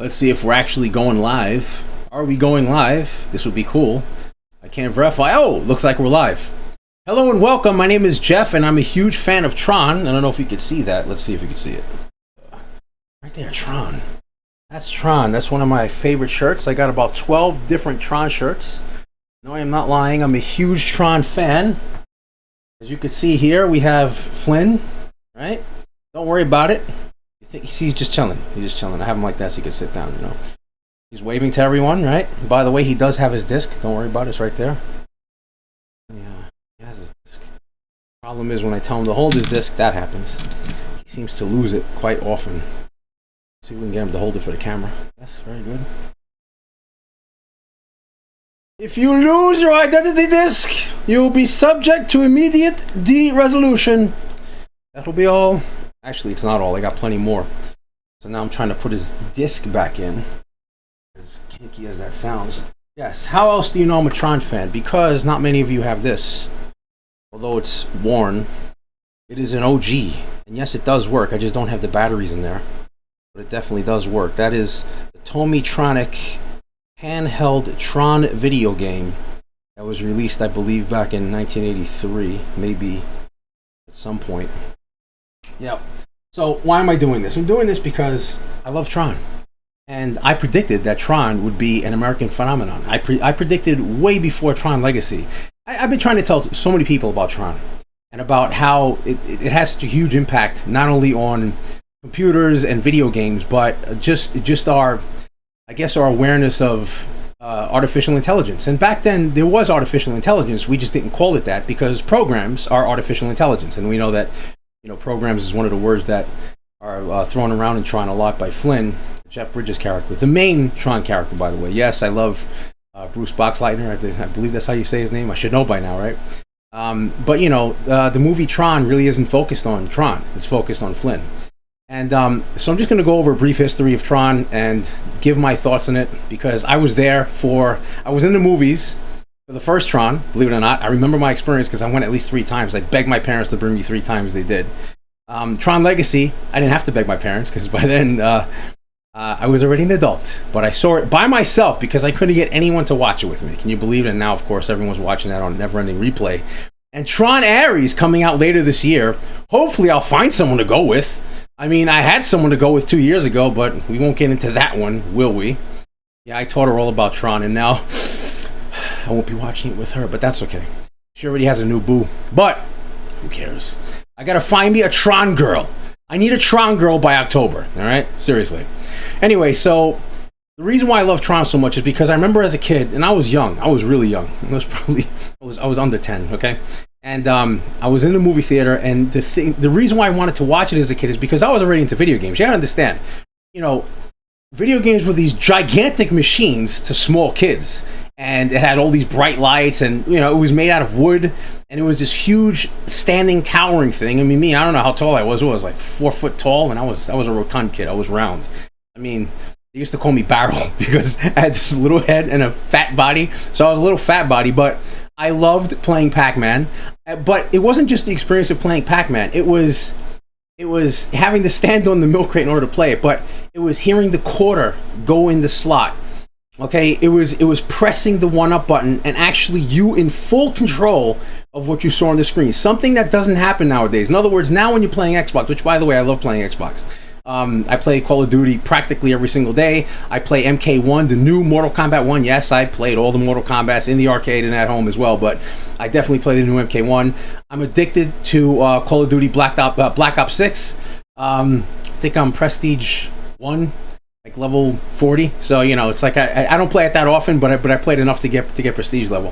Let's see if we're actually going live. Are we going live? This would be cool. I can't verify. Oh, looks like we're live. Hello and welcome. My name is Jeff, and I'm a huge fan of Tron. I don't know if you could see that. Let's see if you can see it. Right there, Tron. That's Tron. That's one of my favorite shirts. I got about 12 different Tron shirts. No, I am not lying. I'm a huge Tron fan. As you can see here, we have Flynn, right? Don't worry about it. He's just chilling. He's just chilling. I have him like that so he can sit down, you know. He's waving to everyone, right? By the way, he does have his disc. Don't worry about it. It's right there. Yeah, he has his disc. Problem is when I tell him to hold his disc, that happens. He seems to lose it quite often. Let's see if we can get him to hold it for the camera. Yes, very good. If you lose your identity disc, you will be subject to immediate de-resolution. That'll be all. Actually, it's not all. I got plenty more. So now I'm trying to put his disc back in. As kinky as that sounds. Yes, how else do you know I'm a Tron fan? Because not many of you have this. Although it's worn, it is an OG. And yes, it does work. I just don't have the batteries in there. But it definitely does work. That is the Tomitronic handheld Tron video game that was released, I believe, back in 1983. Maybe at some point. Yeah. So why am I doing this? I'm doing this because I love Tron. And I predicted that Tron would be an American phenomenon. I predicted way before Tron Legacy. I've been trying to tell so many people about Tron and about how it has such a huge impact, not only on computers and video games, but just our, I guess, our awareness of artificial intelligence. And back then, there was artificial intelligence. We just didn't call it that because programs are artificial intelligence. And we know that, you know, programs is one of the words that are thrown around in Tron a lot by Flynn, Jeff Bridges' character. The main Tron character, by the way. Yes, I love Bruce Boxleitner. I believe that's how you say his name. I should know by now, right? But, you know, the movie Tron really isn't focused on Tron. It's focused on Flynn. And so I'm just going to go over a brief history of Tron and give my thoughts on it because I was there I was in the movies for the first Tron, believe it or not. I remember my experience because I went at least 3 times. I begged my parents to bring me 3 times. They did. Tron Legacy, I didn't have to beg my parents because by then I was already an adult. But I saw it by myself because I couldn't get anyone to watch it with me. Can you believe it? And now, of course, everyone's watching that on Never-Ending Replay. And Tron Ares coming out later this year. Hopefully I'll find someone to go with. I mean, I had someone to go with 2 years ago, but we won't get into that one, will we? Yeah, I taught her all about Tron, and now I won't be watching it with her, but that's okay. She already has a new boo, but who cares? I gotta find me a Tron girl. I need a Tron girl by October, all right? Seriously. Anyway, so the reason why I love Tron so much is because I remember as a kid, and I was young. I was really young. I was under 10, okay? And I was in the movie theater, and the reason why I wanted to watch it as a kid is because I was already into video games. You gotta understand, you know, video games were these gigantic machines to small kids, and it had all these bright lights, and you know, it was made out of wood, and it was this huge standing towering thing. I mean, I don't know how tall I was. I was like 4 foot tall, and I was a rotund kid. I was round. I mean, they used to call me Barrel because I had this little head and a fat body, so I was a little fat body, but I loved playing Pac-Man. But it wasn't just the experience of playing Pac-Man. It was having to stand on the milk crate in order to play it, but it was hearing the quarter go in the slot. Okay, it was pressing the 1-up button and actually you in full control of what you saw on the screen. Something that doesn't happen nowadays. In other words, now when you're playing Xbox, which by the way, I love playing Xbox. I play Call of Duty practically every single day. I play MK1, the new Mortal Kombat 1. Yes, I played all the Mortal Kombats in the arcade and at home as well, but I definitely play the new MK1. I'm addicted to Call of Duty Black Ops 6. I think I'm Prestige 1, like level 40. So, you know, it's like I don't play it that often, but I played enough to get Prestige level.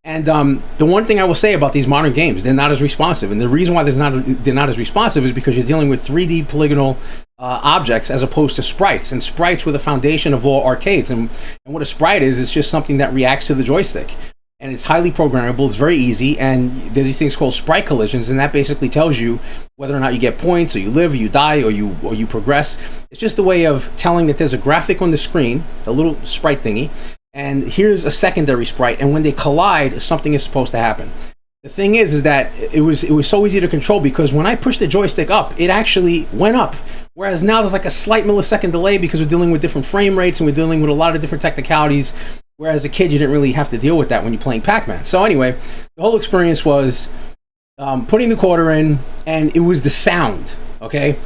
And the one thing I will say about these modern games, they're not as responsive. And the reason why they're not as responsive is because you're dealing with 3D polygonal objects as opposed to sprites. And sprites were the foundation of all arcades. And what a sprite is, it's just something that reacts to the joystick. And it's highly programmable, it's very easy, and there's these things called sprite collisions, and that basically tells you whether or not you get points, or you live, or you die, or you progress. It's just a way of telling that there's a graphic on the screen, a little sprite thingy, and here's a secondary sprite, and when they collide, something is supposed to happen. The thing is that it was so easy to control because when I pushed the joystick up, it actually went up. Whereas now there's like a slight millisecond delay because we're dealing with different frame rates and we're dealing with a lot of different technicalities. Whereas as a kid, you didn't really have to deal with that when you're playing Pac-Man. So anyway, the whole experience was putting the quarter in, and it was the sound, okay?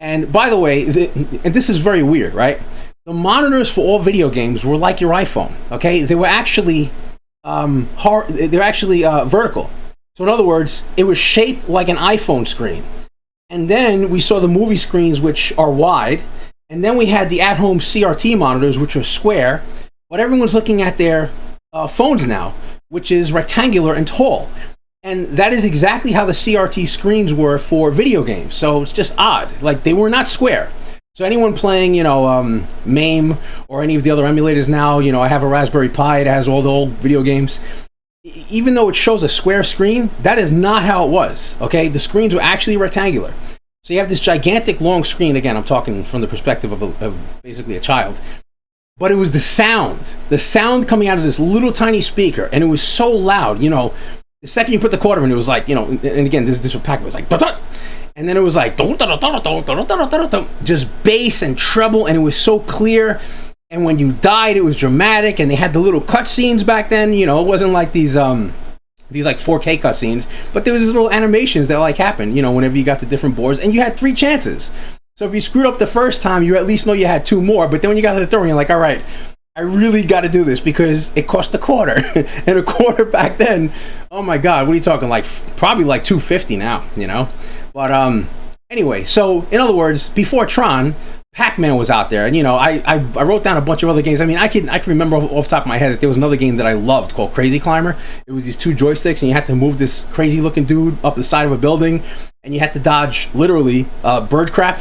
And by the way, and this is very weird, right? The monitors for all video games were like your iPhone, okay? They were actually vertical. So in other words, it was shaped like an iPhone screen. And then we saw the movie screens, which are wide. And then we had the at-home CRT monitors, which are square. But everyone's looking at their phones now, which is rectangular and tall. And that is exactly how the CRT screens were for video games. So it's just odd. Like, they were not square. So anyone playing, you know, MAME or any of the other emulators now, you know, I have a Raspberry Pi. It has all the old video games. Even though it shows a square screen, that is not how it was, okay? The screens were actually rectangular. So you have this gigantic long screen. Again, I'm talking from the perspective of basically a child. But it was the sound coming out of this little tiny speaker, and it was so loud, you know. The second you put the quarter in, it was like, you know, and again, this was Pac-Man, it was like, and then it was like, just bass and treble, and it was so clear. And when you died, it was dramatic, and they had the little cutscenes back then. You know, it wasn't like these like 4K cutscenes, but there was these little animations that like happened, you know, whenever you got the different boards, and you had 3 chances. So if you screwed up the first time, you at least know you had 2 more. But then when you got to the third one, you're like, all right, I really got to do this because it cost a quarter, and a quarter back then, oh my God, what are you talking? Like probably like $2.50 now, you know. But anyway, so in other words, before Tron, Pac-Man was out there, and you know, I wrote down a bunch of other games. I mean, I can remember off the top of my head that there was another game that I loved called Crazy Climber. It was these 2 joysticks, and you had to move this crazy looking dude up the side of a building, and you had to dodge literally bird crap,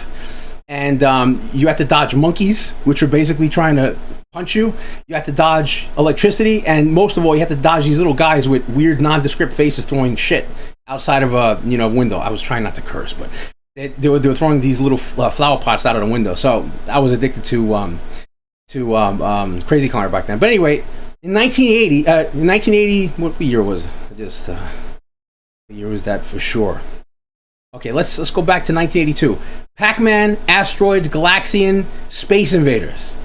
and you had to dodge monkeys, which were basically trying to punch you. You had to dodge electricity, and most of all, you had to dodge these little guys with weird nondescript faces throwing shit outside of a window. I was trying not to curse, but they were throwing these little flower pots out of the window. So I was addicted to Crazy Climber back then. But anyway, in 1980, what year was it? What year was that for sure? Okay, let's go back to 1982. Pac-Man, Asteroids, Galaxian, Space Invaders.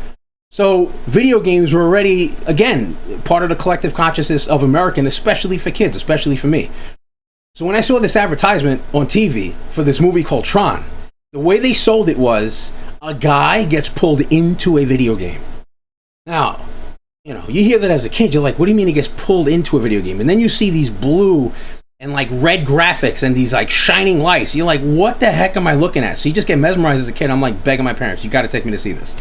So video games were already, again, part of the collective consciousness of American, especially for kids, especially for me. So when I saw this advertisement on TV for this movie called Tron, the way they sold it was a guy gets pulled into a video game. Now, you know, you hear that as a kid, you're like, what do you mean he gets pulled into a video game? And then you see these blue and like red graphics and these like shining lights. You're like, what the heck am I looking at? So you just get mesmerized as a kid. I'm like begging my parents, you got to take me to see this.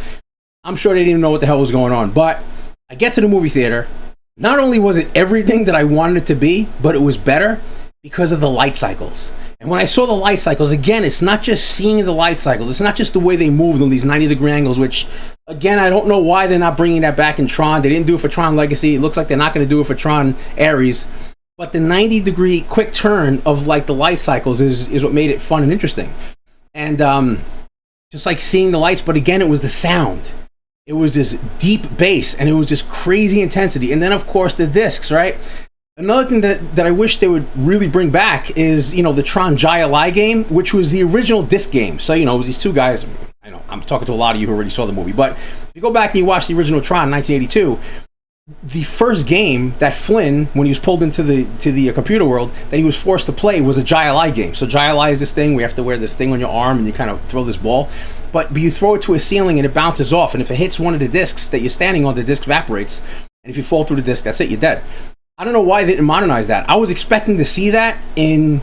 I'm sure they didn't even know what the hell was going on. But I get to the movie theater. Not only was it everything that I wanted it to be, but it was better because of the light cycles. And when I saw the light cycles, again, it's not just seeing the light cycles. It's not just the way they moved on these 90-degree angles, which, again, I don't know why they're not bringing that back in Tron. They didn't do it for Tron Legacy. It looks like they're not going to do it for Tron Ares. But the 90-degree quick turn of, like, the light cycles is what made it fun and interesting. And just, like, seeing the lights. But, again, it was the sound. It was this deep bass, and it was just crazy intensity. And then, of course, the discs, right? Another thing that I wish they would really bring back is, you know, the Tron Jai game, which was the original disc game. So, you know, it was these 2 guys. I know I'm talking to a lot of you who already saw the movie, but if you go back and you watch the original Tron in 1982, the first game that Flynn, when he was pulled into the computer world, that he was forced to play was a Jai game. So Jai is this thing where you have to wear this thing on your arm and you kind of throw this ball, but you throw it to a ceiling and it bounces off, and if it hits one of the discs that you're standing on, the disc evaporates, and if you fall through the disc, that's it, you're dead. I don't know why they didn't modernize that. I was expecting to see that in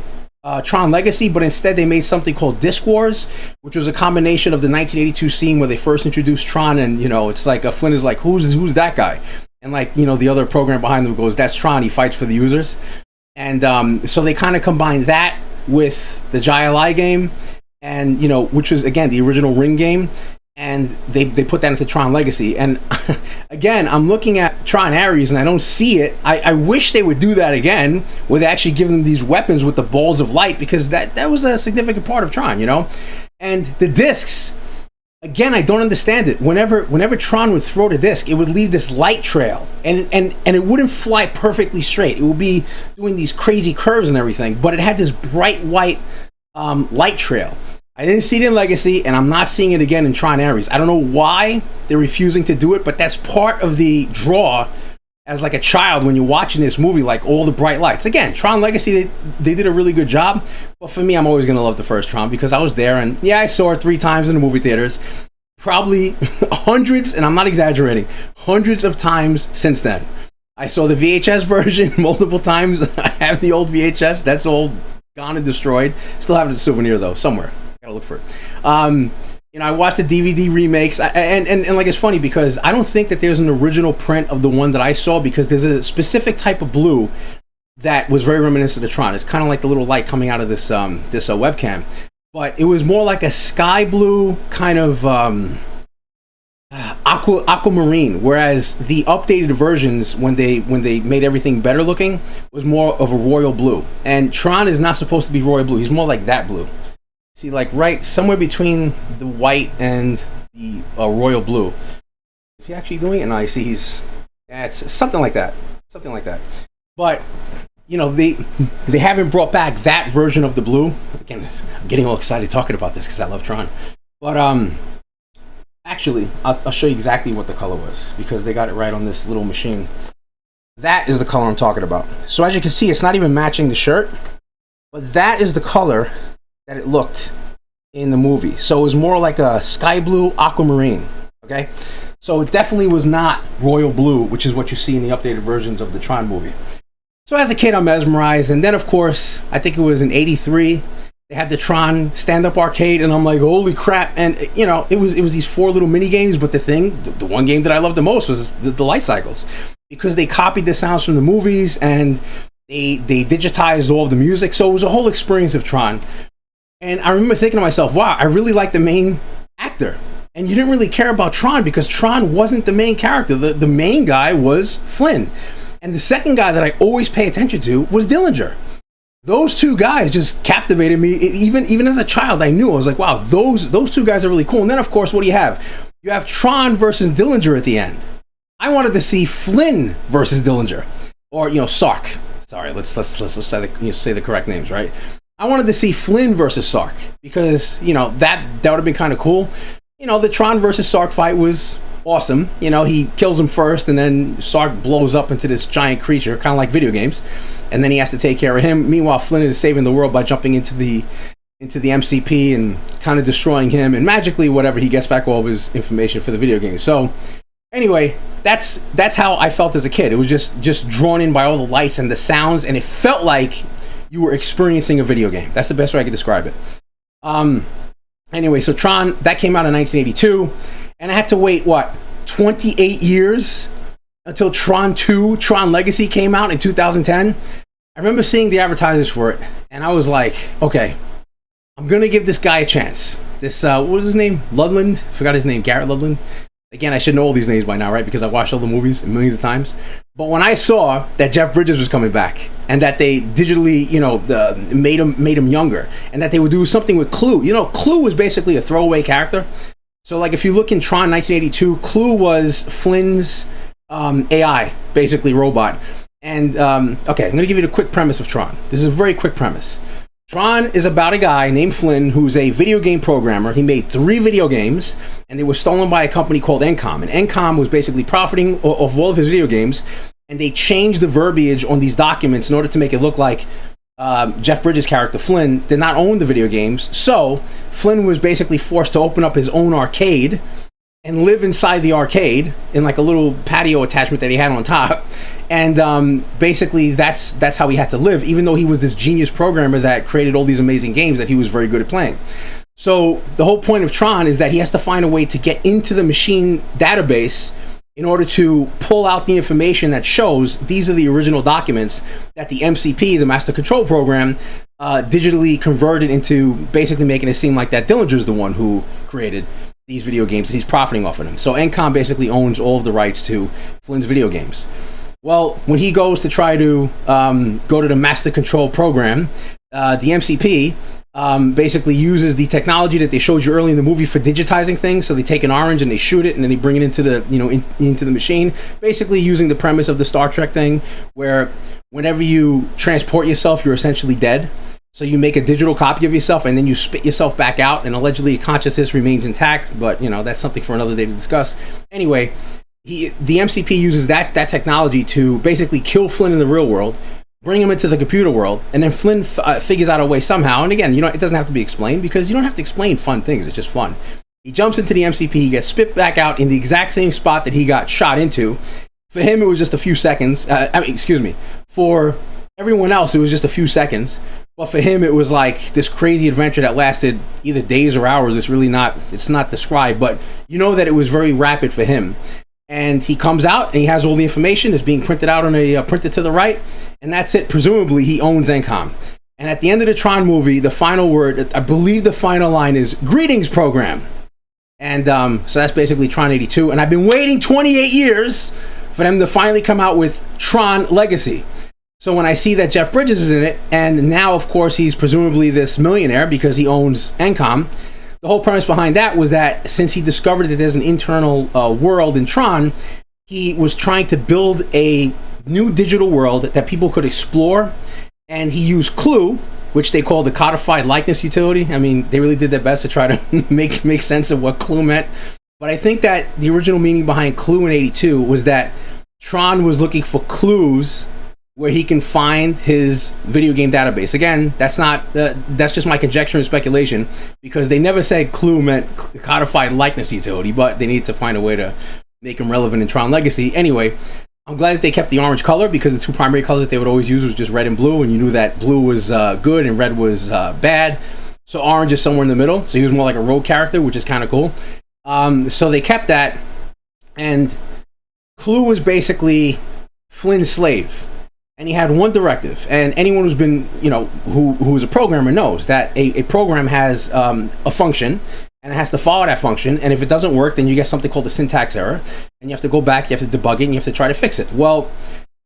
Tron Legacy, but instead they made something called Disc Wars, which was a combination of the 1982 scene where they first introduced Tron, and, you know, it's like Flynn is like, who's that guy? And, like, you know, the other program behind them goes, that's Tron, he fights for the users. And so they kind of combined that with the Jai game, and, you know, which was, again, the original Ring game. And they put that into Tron Legacy. And again, I'm looking at Tron Ares and I don't see it. I wish they would do that again, where they actually give them these weapons with the balls of light, because that was a significant part of Tron, you know? And the discs, again, I don't understand it. Whenever Tron would throw the disc, it would leave this light trail. And it wouldn't fly perfectly straight. It would be doing these crazy curves and everything, but it had this bright white light trail. I didn't see it in Legacy, and I'm not seeing it again in Tron Ares. I don't know why they're refusing to do it, but that's part of the draw as like a child when you're watching this movie, like all the bright lights. Again, Tron Legacy, they did a really good job, but for me, I'm always gonna love the first Tron because I was there, and yeah, I saw it 3 times in the movie theaters, probably hundreds, and I'm not exaggerating, hundreds of times since then. I saw the VHS version multiple times. I have the old VHS, that's all gone and destroyed. Still have it as a souvenir though, somewhere. Gotta look for it. You know, I watched the DVD remakes, and like it's funny because I don't think that there's an original print of the one that I saw because there's a specific type of blue that was very reminiscent of Tron. It's kind of like the little light coming out of this webcam, but it was more like a sky blue kind of aquamarine, whereas the updated versions when they made everything better looking was more of a royal blue. And Tron is not supposed to be royal blue. He's more like that blue. See, like right somewhere between the white and the royal blue. Is he actually doing it? No, I see he's. Yeah, it's something like that. Something like that. But you know, they haven't brought back that version of the blue. Again, I'm getting all excited talking about this because I love Tron. But actually, I'll show you exactly what the color was because they got it right on this little machine. That is the color I'm talking about. So as you can see, it's not even matching the shirt, but that is the color that it looked in the movie. So it was more like a sky blue aquamarine. Okay, so it definitely was not royal blue, which is what you see in the updated versions of the Tron movie. So as a kid, I'm mesmerized, and then of course, I think it was in '83, they had the Tron stand-up arcade, and I'm like, holy crap! And you know, it was these 4 little mini games, but the one game that I loved the most was the light cycles, because they copied the sounds from the movies and they digitized all of the music. So it was a whole experience of Tron. And I remember thinking to myself, wow, I really like the main actor. And you didn't really care about Tron because Tron wasn't the main character. The main guy was Flynn. And the second guy that I always pay attention to was Dillinger. Those 2 guys just captivated me. Even as a child, I knew. I was like, wow, those 2 guys are really cool. And then, of course, what do you have? You have Tron versus Dillinger at the end. I wanted to see Flynn versus Dillinger. Or, you know, Sark. Sorry, let's say the correct names, right? I wanted to see Flynn versus Sark because, you know, that would have been kind of cool. You know, the Tron versus Sark fight was awesome. You know, he kills him first and then Sark blows up into this giant creature, kind of like video games. And then he has to take care of him. Meanwhile, Flynn is saving the world by jumping into the MCP and kind of destroying him. And magically, whatever, he gets back all of his information for the video game. So anyway, that's how I felt as a kid. It was just drawn in by all the lights and the sounds, and it felt like you were experiencing a video game. That's the best way I could describe it. Anyway, so Tron, that came out in 1982, and I had to wait, 28 years until Tron 2, Tron Legacy came out in 2010. I remember seeing the advertisements for it, and I was like, okay, I'm gonna give this guy a chance. This, what was his name? Ludland? I forgot his name, Garrett Ludland. Again, I should know all these names by now, right? Because I watched all the movies millions of times. But when I saw that Jeff Bridges was coming back and that they digitally, you know, made him younger, and that they would do something with Clue. You know, Clue was basically a throwaway character. So, like, if you look in Tron 1982, Clue was Flynn's AI, basically robot. And okay, I'm gonna give you the quick premise of Tron. This is a very quick premise. Tron is about a guy named Flynn who's a video game programmer. He made 3 video games, and they were stolen by a company called Encom. And Encom was basically profiting off all of his video games, and they changed the verbiage on these documents in order to make it look like Jeff Bridges' character Flynn did not own the video games. So Flynn was basically forced to open up his own arcade and live inside the arcade in like a little patio attachment that he had on top. And basically that's how he had to live, even though he was this genius programmer that created all these amazing games that he was very good at playing. So the whole point of Tron is that he has to find a way to get into the machine database in order to pull out the information that shows these are the original documents that the MCP, the Master Control Program, digitally converted into, basically making it seem like that Dillinger's the one who created these video games. He's profiting off of them. So Encom basically owns all of the rights to Flynn's video games. Well, when he goes to try to go to the Master Control Program, the MCP basically uses the technology that they showed you early in the movie for digitizing things. So they take an orange and they shoot it, and then they bring it into the into the machine. Basically using the premise of the Star Trek thing, where whenever you transport yourself, you're essentially dead. So you make a digital copy of yourself and then you spit yourself back out, and allegedly your consciousness remains intact, but you know, that's something for another day to discuss. Anyway, the MCP uses that technology to basically kill Flynn in the real world, bring him into the computer world, and then Flynn figures out a way somehow. And again, you know, it doesn't have to be explained because you don't have to explain fun things. It's just fun. He jumps into the MCP, he gets spit back out in the exact same spot that he got shot into. For him, it was just a few seconds. For everyone else, it was just a few seconds. But for him, it was like this crazy adventure that lasted either days or hours. It's not described, but you know that it was very rapid for him. And he comes out and he has all the information. It's being printed out on a printer to the right. And that's it. Presumably, he owns Encom. And at the end of the Tron movie, the final word, I believe the final line is, "Greetings, program." And so that's basically Tron 82. And I've been waiting 28 years for them to finally come out with Tron Legacy. So when I see that Jeff Bridges is in it, and now, of course, he's presumably this millionaire because he owns Encom, the whole premise behind that was that since he discovered that there's an internal world in Tron, he was trying to build a new digital world that people could explore, and he used Clue, which they call the codified likeness utility. I mean, they really did their best to try to make sense of what Clue meant. But I think that the original meaning behind Clue in 82 was that Tron was looking for clues where he can find his video game database. Again, that's just my conjecture and speculation, because they never said Clue meant codified likeness utility, but they need to find a way to make him relevant in Tron Legacy. Anyway, I'm glad that they kept the orange color, because the two primary colors that they would always use was just red and blue, and you knew that blue was good and red was bad. So orange is somewhere in the middle, so he was more like a rogue character, which is kind of cool. So they kept that, and Clue was basically Flynn's slave. And he had one directive, and anyone who's been, you know, who is a programmer knows that a program has a function, and it has to follow that function, and if it doesn't work, then you get something called a syntax error, and you have to go back, you have to debug it, and you have to try to fix it. Well,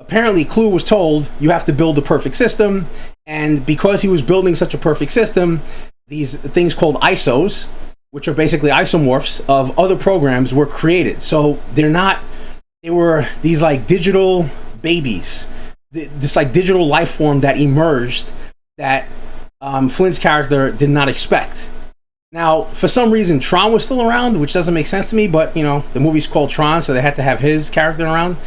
apparently Clue was told, you have to build the perfect system, and because he was building such a perfect system, these things called ISOs, which are basically isomorphs of other programs, were created. So they were these like digital babies, this like digital life form that emerged that Flynn's character did not expect. Now, for some reason, Tron was still around, which doesn't make sense to me, but you know, the movie's called Tron, so they had to have his character around.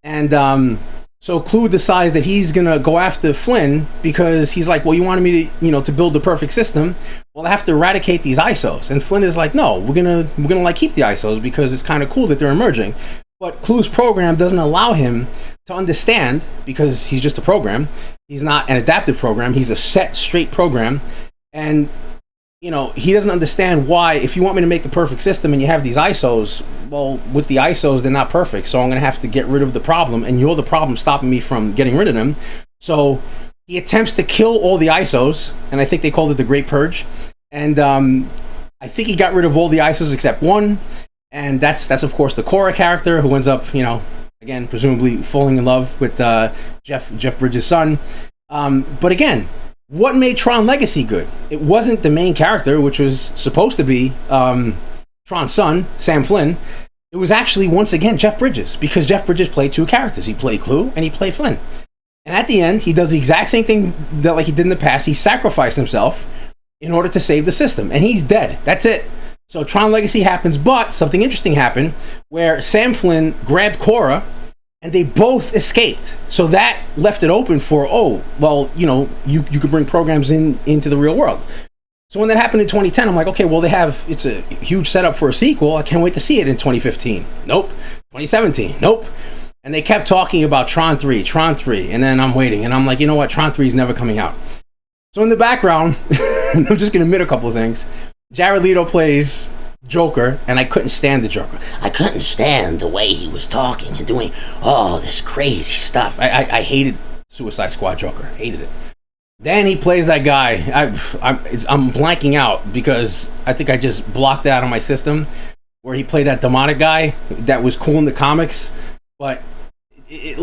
And so Clue decides that he's gonna go after Flynn because he's like, well, you wanted me to, you know, to build the perfect system. Well, I have to eradicate these ISOs. And Flynn is like, no, we're gonna like keep the ISOs because it's kind of cool that they're emerging. But Clue's program doesn't allow him to understand, because he's just a program. He's not an adaptive program. He's a set, straight program. And, you know, he doesn't understand why, if you want me to make the perfect system and you have these ISOs, well, with the ISOs, they're not perfect. So I'm going to have to get rid of the problem. And you're the problem stopping me from getting rid of them. So he attempts to kill all the ISOs. And I think they called it the Great Purge. And I think he got rid of all the ISOs except one. And that's of course the Cora character, who ends up, you know, again, presumably falling in love with Jeff Bridges' son. But again, what made Tron Legacy good? It wasn't the main character, which was supposed to be Tron's son, Sam Flynn. It was actually, once again, Jeff Bridges, because Jeff Bridges played two characters. He played Clue and he played Flynn. And at the end, he does the exact same thing that like he did in the past. He sacrificed himself in order to save the system, and he's dead. That's it. So Tron Legacy happens, but something interesting happened where Sam Flynn grabbed Cora and they both escaped. So that left it open for, oh, well, you know, you could bring programs into the real world. So when that happened in 2010, I'm like, okay, well, it's a huge setup for a sequel. I can't wait to see it in 2015. Nope. 2017. Nope. And they kept talking about Tron 3, and then I'm waiting, and I'm like, you know what? Tron 3 is never coming out. So in the background, I'm just going to admit a couple of things. Jared Leto plays Joker, and I couldn't stand the Joker. I couldn't stand the way he was talking and doing all this crazy stuff. I hated Suicide Squad Joker. Hated it. Then he plays that guy. I'm blanking out because I think I just blocked that out of my system, where he played that demonic guy that was cool in the comics, but it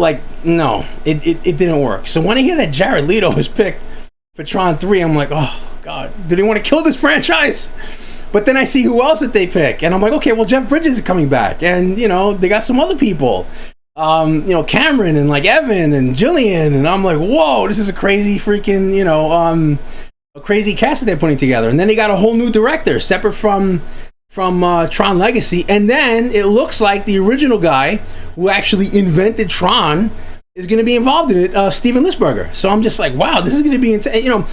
didn't work. So when I hear that Jared Leto was picked for Tron 3, I'm like, oh God, do they want to kill this franchise? But then I see who else that they pick, and I'm like, okay, well, Jeff Bridges is coming back, and you know, they got some other people. you know, Cameron and like Evan and Jillian, and I'm like, whoa, this is a crazy freaking, you know, a crazy cast that they're putting together. And then they got a whole new director separate from Tron Legacy, and then it looks like the original guy who actually invented Tron is going to be involved in it, Steven Lisberger. So I'm just like, wow, this is going to be intense. You know,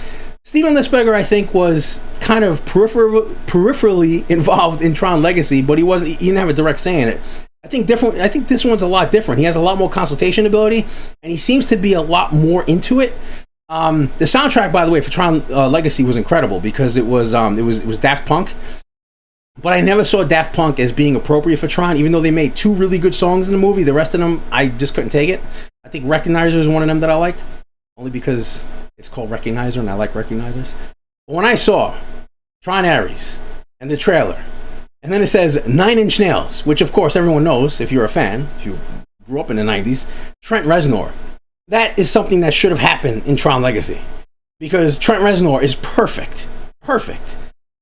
Steven Lisberger, I think, was kind of peripherally involved in Tron Legacy, but he didn't have a direct say in it. I think this one's a lot different. He has a lot more consultation ability, and he seems to be a lot more into it. The soundtrack, by the way, for Tron Legacy was incredible because it was Daft Punk. But I never saw Daft Punk as being appropriate for Tron, even though they made 2 really good songs in the movie. The rest of them, I just couldn't take it. I think Recognizer is one of them that I liked, only because it's called Recognizer and I like Recognizers. But when I saw Tron Ares and the trailer, and then it says 9 Inch Nails, which of course everyone knows if you're a fan, if you grew up in the 90s, Trent Reznor. That is something that should have happened in Tron Legacy. Because Trent Reznor is perfect. Perfect.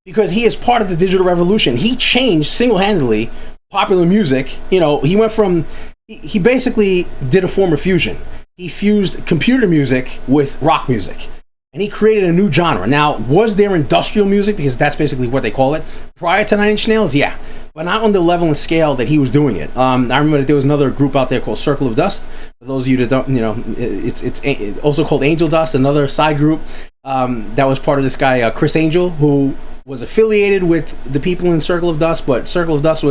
Because he is part of the digital revolution. He changed single-handedly popular music. You know, he went from, he basically did a form of fusion. He fused computer music with rock music. And he created a new genre. Now, was there industrial music? Because that's basically what they call it. Prior to 9 Inch Nails, yeah. But not on the level and scale that he was doing it. I remember that there was another group out there called Circle of Dust. For those of you that don't, you know, it's also called Angel Dust, another side group that was part of this guy, Chris Angel, who was affiliated with the people in Circle of Dust, but Circle of Dust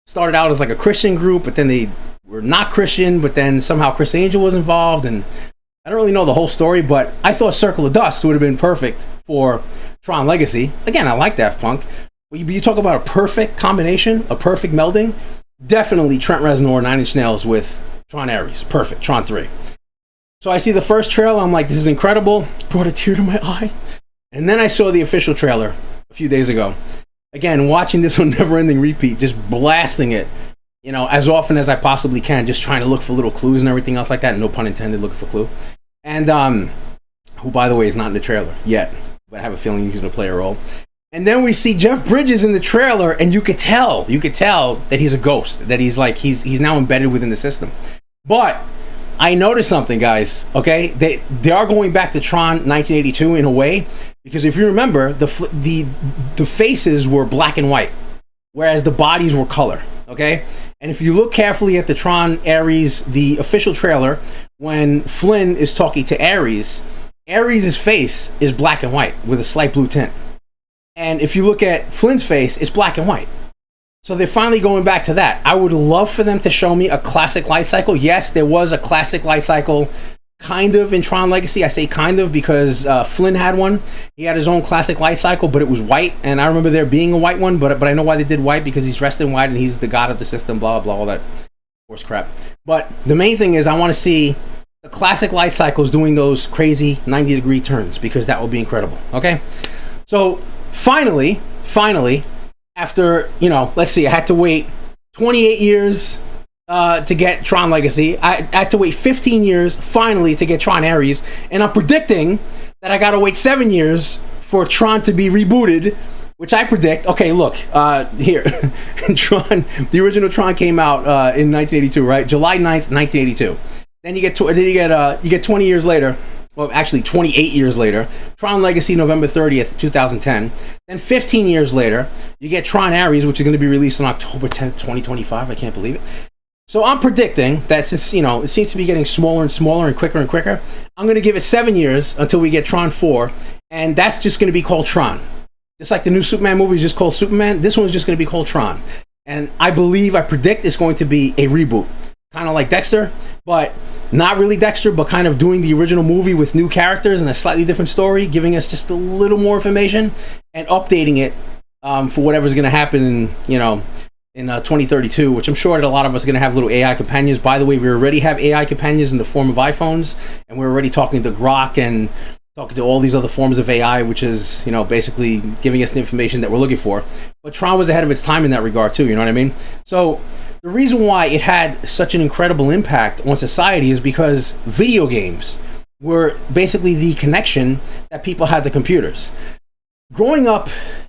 started out as like a Christian group, but then they were not Christian, but then somehow Chris Angel was involved, and I don't really know the whole story, but I thought Circle of Dust would have been perfect for Tron Legacy. Again, I like Daft Punk, but you talk about a perfect combination, a perfect melding, definitely Trent Reznor, 9 Inch Nails with Tron Ares. Perfect. Tron 3. So I see the first trailer, I'm like, this is incredible. Brought a tear to my eye. And then I saw the official trailer a few days ago. Again, watching this on Never Ending Repeat, just blasting it, you know, as often as I possibly can, just trying to look for little clues and everything else like that. No pun intended, looking for clue. And who, by the way, is not in the trailer yet, but I have a feeling he's going to play a role. And then we see Jeff Bridges in the trailer, and you could tell that he's a ghost, that he's now embedded within the system. But I noticed something, guys. Okay, they are going back to Tron 1982 in a way, because if you remember, the faces were black and white, whereas the bodies were color. Okay, and if you look carefully at the Tron Ares, the official trailer, when Flynn is talking to Ares, Ares' face is black and white with a slight blue tint, and if you look at Flynn's face, it's black and white. So they're finally going back to that. I would love for them to show me a classic light cycle. Yes, there was a classic light cycle kind of in Tron Legacy. I say kind of because Flynn had one. He had his own classic light cycle, but it was white. And I remember there being a white one, but I know why they did white, because he's dressed in white and he's the god of the system, blah, blah, all that horse crap. But the main thing is I want to see the classic light cycles doing those crazy 90-degree turns, because that would be incredible. Okay? So finally, after, you know, let's see, I had to wait 28 years to get Tron Legacy. I had to wait 15 years, finally, to get Tron Ares. And I'm predicting that I gotta wait 7 years for Tron to be rebooted, which I predict. Okay, look, here. Tron, the original Tron came out in 1982, right? July 9th, 1982. Then you get 20 years later. Well, actually 28 years later, Tron Legacy, November 30th, 2010. Then 15 years later, you get Tron Ares, which is going to be released on October 10th, 2025. I can't believe it. So I'm predicting that since, you know, it seems to be getting smaller and smaller and quicker, I'm going to give it 7 years until we get Tron 4, and that's just going to be called Tron. Just like the new Superman movie is just called Superman, this one's just going to be called Tron. And I predict it's going to be a reboot. Kind of like Dexter, but not really Dexter, but kind of doing the original movie with new characters and a slightly different story, giving us just a little more information and updating it for whatever's going to happen in 2032, which I'm sure that a lot of us are going to have little AI companions. By the way, we already have AI companions in the form of iPhones, and we're already talking to Grok and talking to all these other forms of AI, which is, you know, basically giving us the information that we're looking for. But Tron was ahead of its time in that regard too, you know what I mean? So the reason why it had such an incredible impact on society is because video games were basically the connection that people had to computers. Growing up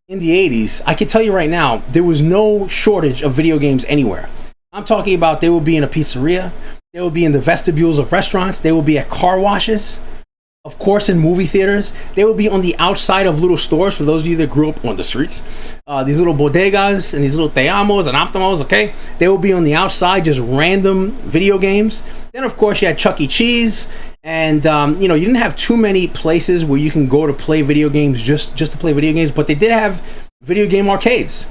in the 80s, I can tell you right now, there was no shortage of video games anywhere. I'm talking about they will be in a pizzeria, they will be in the vestibules of restaurants, they will be at car washes, of course in movie theaters, they will be on the outside of little stores, for those of you that grew up on the streets, these little bodegas and these little te amos and optimos, okay? They will be on the outside, just random video games. Then of course you had Chuck E. Cheese, and you know, you didn't have too many places where you can go to play video games just to play video games, but they did have video game arcades.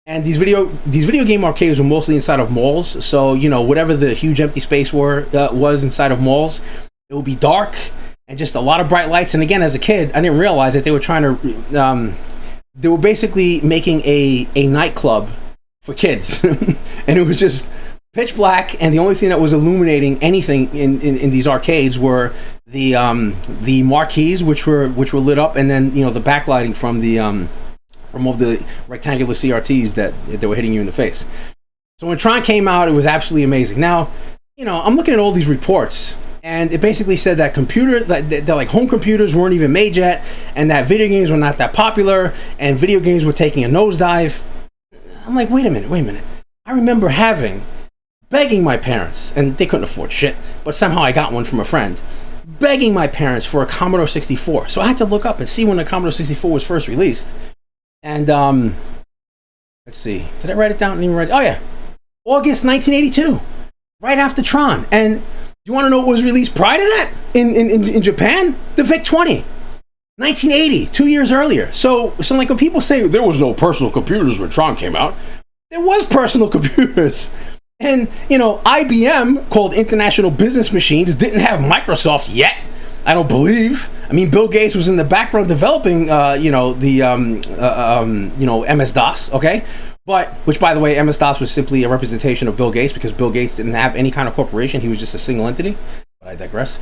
And these video game arcades were mostly inside of malls, so you know, whatever the huge empty space was inside of malls, it would be dark and just a lot of bright lights. And again, as a kid, I didn't realize that they were trying to they were basically making a nightclub for kids. And it was just pitch black, and the only thing that was illuminating anything in these arcades were the marquees, which were lit up, and then you know, the backlighting from all the rectangular CRTs that were hitting you in the face. So when Tron came out, it was absolutely amazing. Now, you know, I'm looking at all these reports, and it basically said that computers, that like home computers weren't even made yet, and that video games were not that popular, and video games were taking a nosedive. I'm like, wait a minute. I remember begging my parents, and they couldn't afford shit, but somehow I got one from a friend, begging my parents for a Commodore 64. So I had to look up and see when the Commodore 64 was first released. And let's see, did I write it down? Oh yeah, August 1982, right after Tron. And you want to know what was released prior to that in Japan? The VIC-20, 1980, 2 years earlier. So like when people say there was no personal computers when Tron came out, there was personal computers. And you know, IBM, called International Business Machines, didn't have Microsoft yet, I don't believe. I mean, Bill Gates was in the background developing, you know, the MS-DOS, okay? But, which by the way, MS-DOS was simply a representation of Bill Gates, because Bill Gates didn't have any kind of corporation. He was just a single entity. But I digress.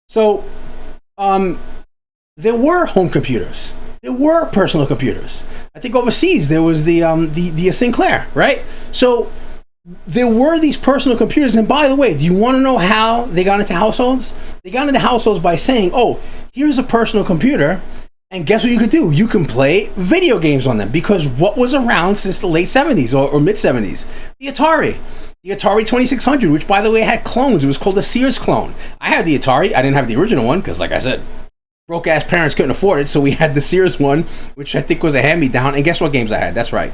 So, there were home computers. There were personal computers. I think overseas there was the Sinclair, right? So there were these personal computers. And by the way, do you want to know how they got into households? They got into households by saying, oh, here's a personal computer, and guess what you could do? You can play video games on them. Because what was around since the late 70s or mid 70s? The Atari 2600, which by the way had clones. It was called the Sears clone. I had the Atari. I didn't have the original one because, like I said, broke ass parents couldn't afford it, so we had the Sears one, which I think was a hand-me-down. And guess what games I had? That's right,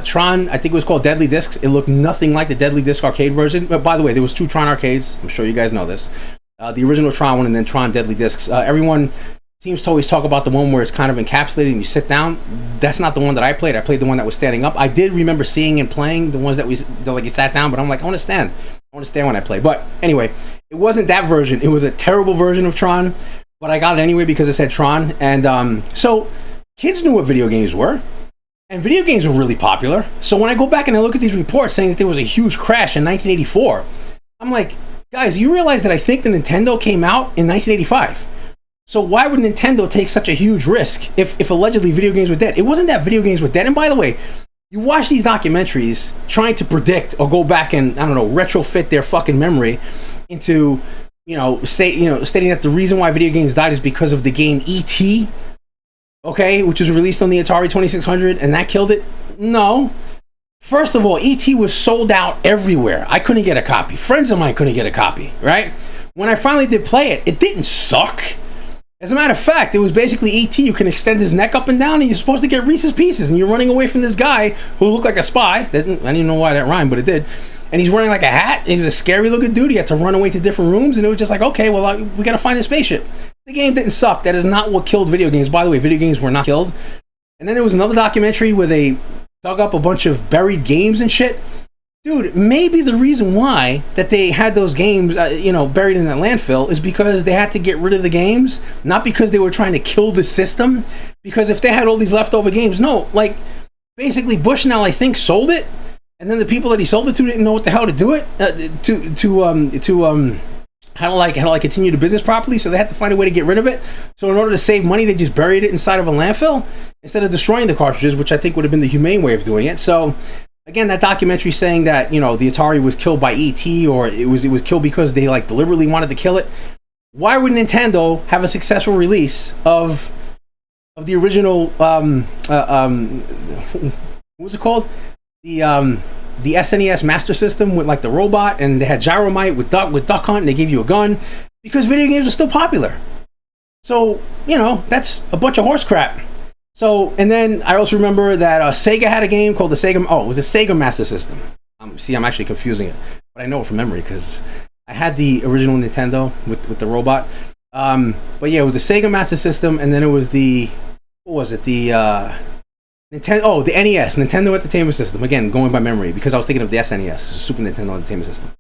Tron. I think it was called Deadly Discs. It looked nothing like the Deadly Disc arcade version. But by the way, there was two Tron arcades. I'm sure you guys know this. The original Tron one, and then Tron Deadly Discs. Everyone seems to always talk about the one where it's kind of encapsulated and you sit down. That's not the one that I played. I played the one that was standing up. I did remember seeing and playing the ones that like you sat down, but I'm like, I want to stand when I play. But anyway, it wasn't that version. It was a terrible version of Tron. But I got it anyway because it said Tron. And so kids knew what video games were. And video games were really popular. So when I go back and I look at these reports saying that there was a huge crash in 1984, I'm like, guys, you realize that I think the Nintendo came out in 1985. So why would Nintendo take such a huge risk if allegedly video games were dead? It wasn't that video games were dead. And by the way, you watch these documentaries trying to predict or go back and, I don't know, retrofit their fucking memory into, stating that the reason why video games died is because of the game E.T., okay, which was released on the Atari 2600, and that killed it. No. First of all, E.T. was sold out everywhere. I couldn't get a copy. Friends of mine couldn't get a copy, right? When I finally did play it, it didn't suck. As a matter of fact, it was basically E.T. You can extend his neck up and down, and you're supposed to get Reese's Pieces, and you're running away from this guy who looked like a spy. I didn't even know why that rhymed, but it did. And he's wearing like a hat, and he's a scary looking dude. He had to run away to different rooms, and it was just like, okay, well, we gotta find a spaceship. The game didn't suck. That is not what killed video games. By the way, video games were not killed. And then there was another documentary where they dug up a bunch of buried games and shit. Dude, maybe the reason why that they had those games, buried in that landfill is because they had to get rid of the games, not because they were trying to kill the system. Because if they had all these leftover games, no, like basically Bushnell, I think, sold it. And then the people that he sold it to didn't know what the hell to do it how to continue the business properly. So they had to find a way to get rid of it. So in order to save money, they just buried it inside of a landfill instead of destroying the cartridges, which I think would have been the humane way of doing it. So again, that documentary saying that the Atari was killed by E.T. or it was killed because they like deliberately wanted to kill it. Why would Nintendo have a successful release of the original what was it called? The the SNES Master System with like the robot, and they had Gyromite with Duck Hunt, and they gave you a gun because video games are still popular. So, you know, that's a bunch of horse crap. So, and then I also remember that Sega had a game called the Sega, it was the Sega Master System. See, I'm actually confusing it, but I know it from memory because I had the original Nintendo with the robot. But yeah, it was the Sega Master System, and then it was the, what was it? The Nintendo. Oh, the NES, Nintendo Entertainment System. Again, going by memory because I was thinking of the SNES, Super Nintendo Entertainment System.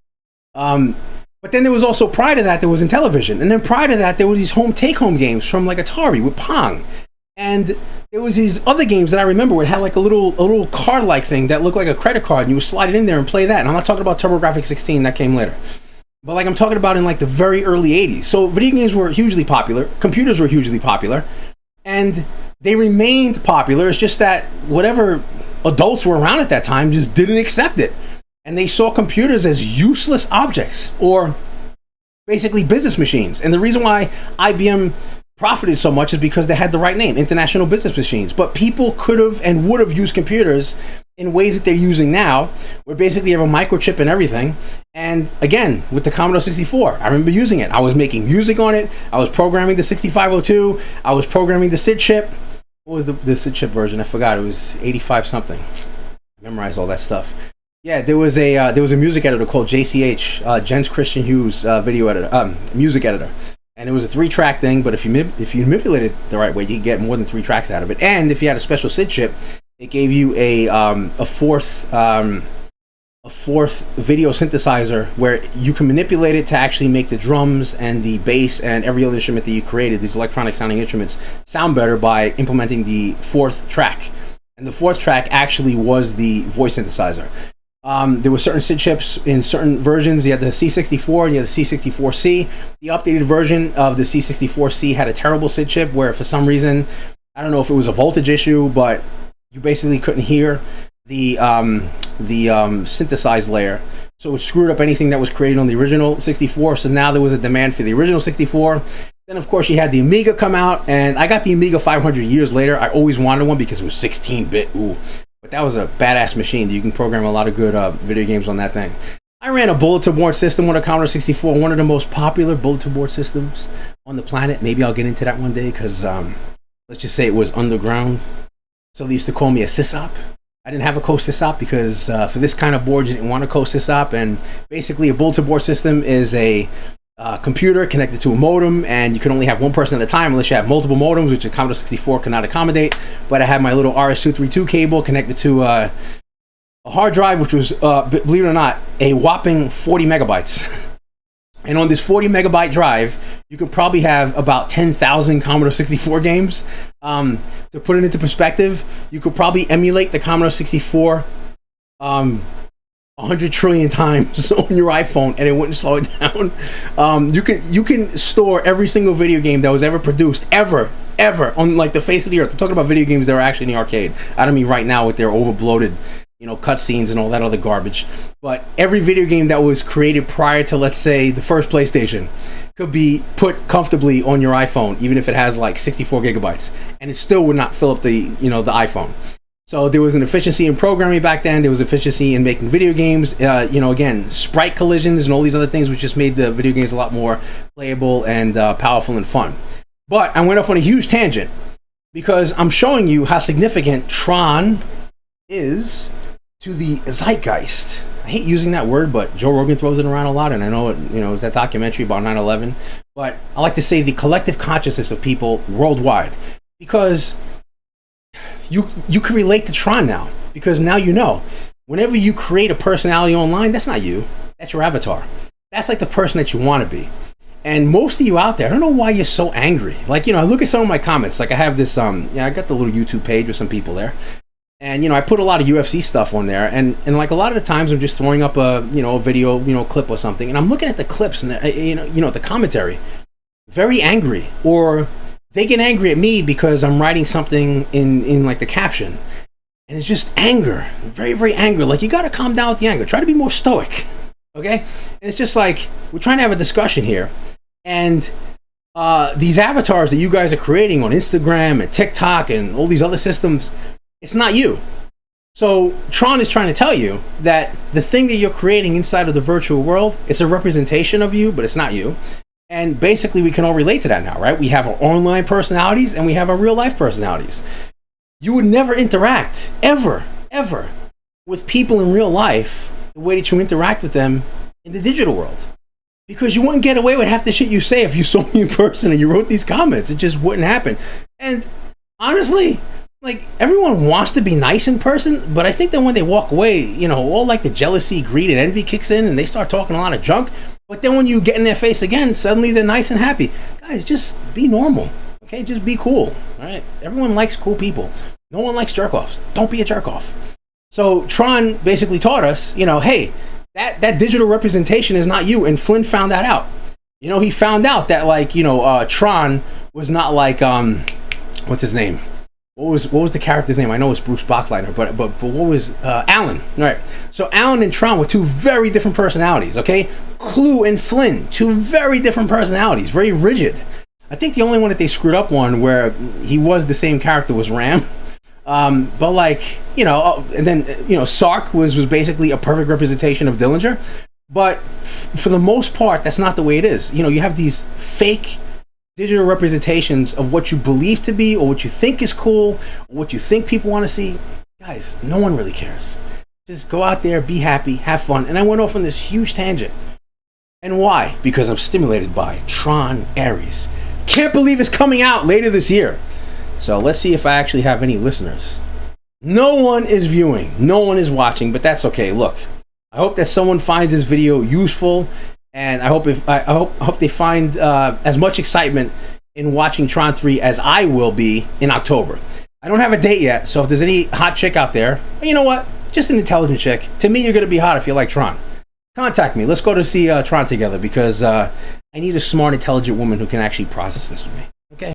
But then there was also, prior to that, there was Intellivision, and then prior to that, there were these take-home games from like Atari with Pong, and there was these other games that I remember where it had like a little card-like thing that looked like a credit card, and you would slide it in there and play that. And I'm not talking about TurboGrafx 16, that came later. But like I'm talking about in like the very early 80s. So video games were hugely popular. Computers were hugely popular. And they remained popular. It's just that whatever adults were around at that time just didn't accept it. And they saw computers as useless objects or basically business machines. And the reason why IBM profited so much is because they had the right name, International Business Machines. But people could have and would have used computers in ways that they're using now, where basically you have a microchip and everything. And again, with the Commodore 64, I remember using it. I was making music on it. I was programming the 6502. I was programming the SID chip. What was the SID chip version? I forgot. It was 85 something. I memorized all that stuff. Yeah, there was a music editor called JCH, Jens Christian Hughes video editor, music editor. And it was a 3-track thing, but if you manipulated it the right way, you could get more than 3 tracks out of it. And if you had a special SID chip, it gave you a fourth video synthesizer where you can manipulate it to actually make the drums and the bass and every other instrument that you created, these electronic sounding instruments, sound better by implementing the 4th track. And the 4th track actually was the voice synthesizer. There were certain SID chips in certain versions. You had the C64 and you had the C64C. The updated version of the C64C had a terrible SID chip where for some reason, I don't know if it was a voltage issue, but you basically couldn't hear the synthesized layer. So it screwed up anything that was created on the original 64. So now there was a demand for the original 64. Then of course you had the Amiga come out, and I got the Amiga 500 years later. I always wanted one because it was 16-bit. Ooh. But that was a badass machine. You can program a lot of good video games on that thing. I ran a bulletin board system on a Commodore 64, one of the most popular bulletin board systems on the planet. Maybe I'll get into that one day because let's just say it was underground. So they used to call me a sysop. I didn't have a co-sysop because for this kind of board, you didn't want a co-sysop. And basically a bulletin board system is a computer connected to a modem, and you can only have one person at a time unless you have multiple modems, which a Commodore 64 cannot accommodate. But I had my little RS-232 cable connected to a hard drive, which was, believe it or not, a whopping 40 megabytes. And on this 40 megabyte drive, you could probably have about 10,000 Commodore 64 games. To put it into perspective, you could probably emulate the Commodore 64 100 trillion times on your iPhone and it wouldn't slow it down. You can store every single video game that was ever produced, ever on like the face of the earth. I'm talking about video games that were actually in the arcade. I don't mean right now with their overbloated, cutscenes and all that other garbage. But every video game that was created prior to, let's say, the first PlayStation could be put comfortably on your iPhone, even if it has like 64 gigabytes, and it still would not fill up the iPhone. So there was an efficiency in programming back then. There was efficiency in making video games. Again, sprite collisions and all these other things, which just made the video games a lot more playable and powerful and fun. But I went off on a huge tangent because I'm showing you how significant Tron is to the zeitgeist. I hate using that word, but Joe Rogan throws it around a lot, and I know it. It's that documentary about 9/11. But I like to say the collective consciousness of people worldwide, because you can relate to Tron now, because now whenever you create a personality online, that's not you, that's your avatar. That's like the person that you want to be. And most of you out there, I don't know why you're so angry. Like, I look at some of my comments. Like I have this, I got the little YouTube page with some people there. And, I put a lot of UFC stuff on there. And like a lot of the times I'm just throwing up a video, clip or something. And I'm looking at the clips and, the commentary. Very angry. Or they get angry at me because I'm writing something in like the caption. And it's just anger. Very, very angry. Like, you got to calm down with the anger. Try to be more stoic. Okay? And it's just like, we're trying to have a discussion here. And these avatars that you guys are creating on Instagram and TikTok and all these other systems, it's not you. So Tron is trying to tell you that the thing that you're creating inside of the virtual world is a representation of you, but it's not you. And basically we can all relate to that now, right? We have our online personalities and we have our real life personalities. You would never interact, ever, with people in real life the way that you interact with them in the digital world. Because you wouldn't get away with half the shit you say if you saw me in person and you wrote these comments. It just wouldn't happen. And honestly, like, everyone wants to be nice in person, but I think that when they walk away, you know, all like the jealousy, greed, and envy kicks in and they start talking a lot of junk. But then when you get in their face again, suddenly they're nice and happy. Guys, just be normal, okay? Just be cool, all right? Everyone likes cool people. No one likes jerk-offs. Don't be a jerk-off. So Tron basically taught us, you know, hey, that digital representation is not you, and Flynn found that out. You know, he found out that, like, you know, Tron was not like, what's his name? What was the character's name? I know it's Bruce Boxleitner, but what was Alan? All right. So Alan and Tron were two very different personalities. Okay, Clue and Flynn, two very different personalities, very rigid. I think the only one that they screwed up on where he was the same character was Ram. But like, you know, and then, you know, Sark was basically a perfect representation of Dillinger. But for the most part, that's not the way it is. You know, you have these fake digital representations of what you believe to be, or what you think is cool, or what you think people want to see. Guys, no one really cares. Just go out there, be happy, have fun. And I went off on this huge tangent. And why? Because I'm stimulated by Tron Ares. Can't believe it's coming out later this year. So let's see if I actually have any listeners. No one is viewing, no one is watching, but that's okay. Look, I hope that someone finds this video useful. And I hope they find as much excitement in watching Tron 3 as I will be in October. I don't have a date yet, so if there's any hot chick out there, you know what? Just an intelligent chick. To me, you're going to be hot if you like Tron. Contact me. Let's go to see Tron together, because I need a smart, intelligent woman who can actually process this with me.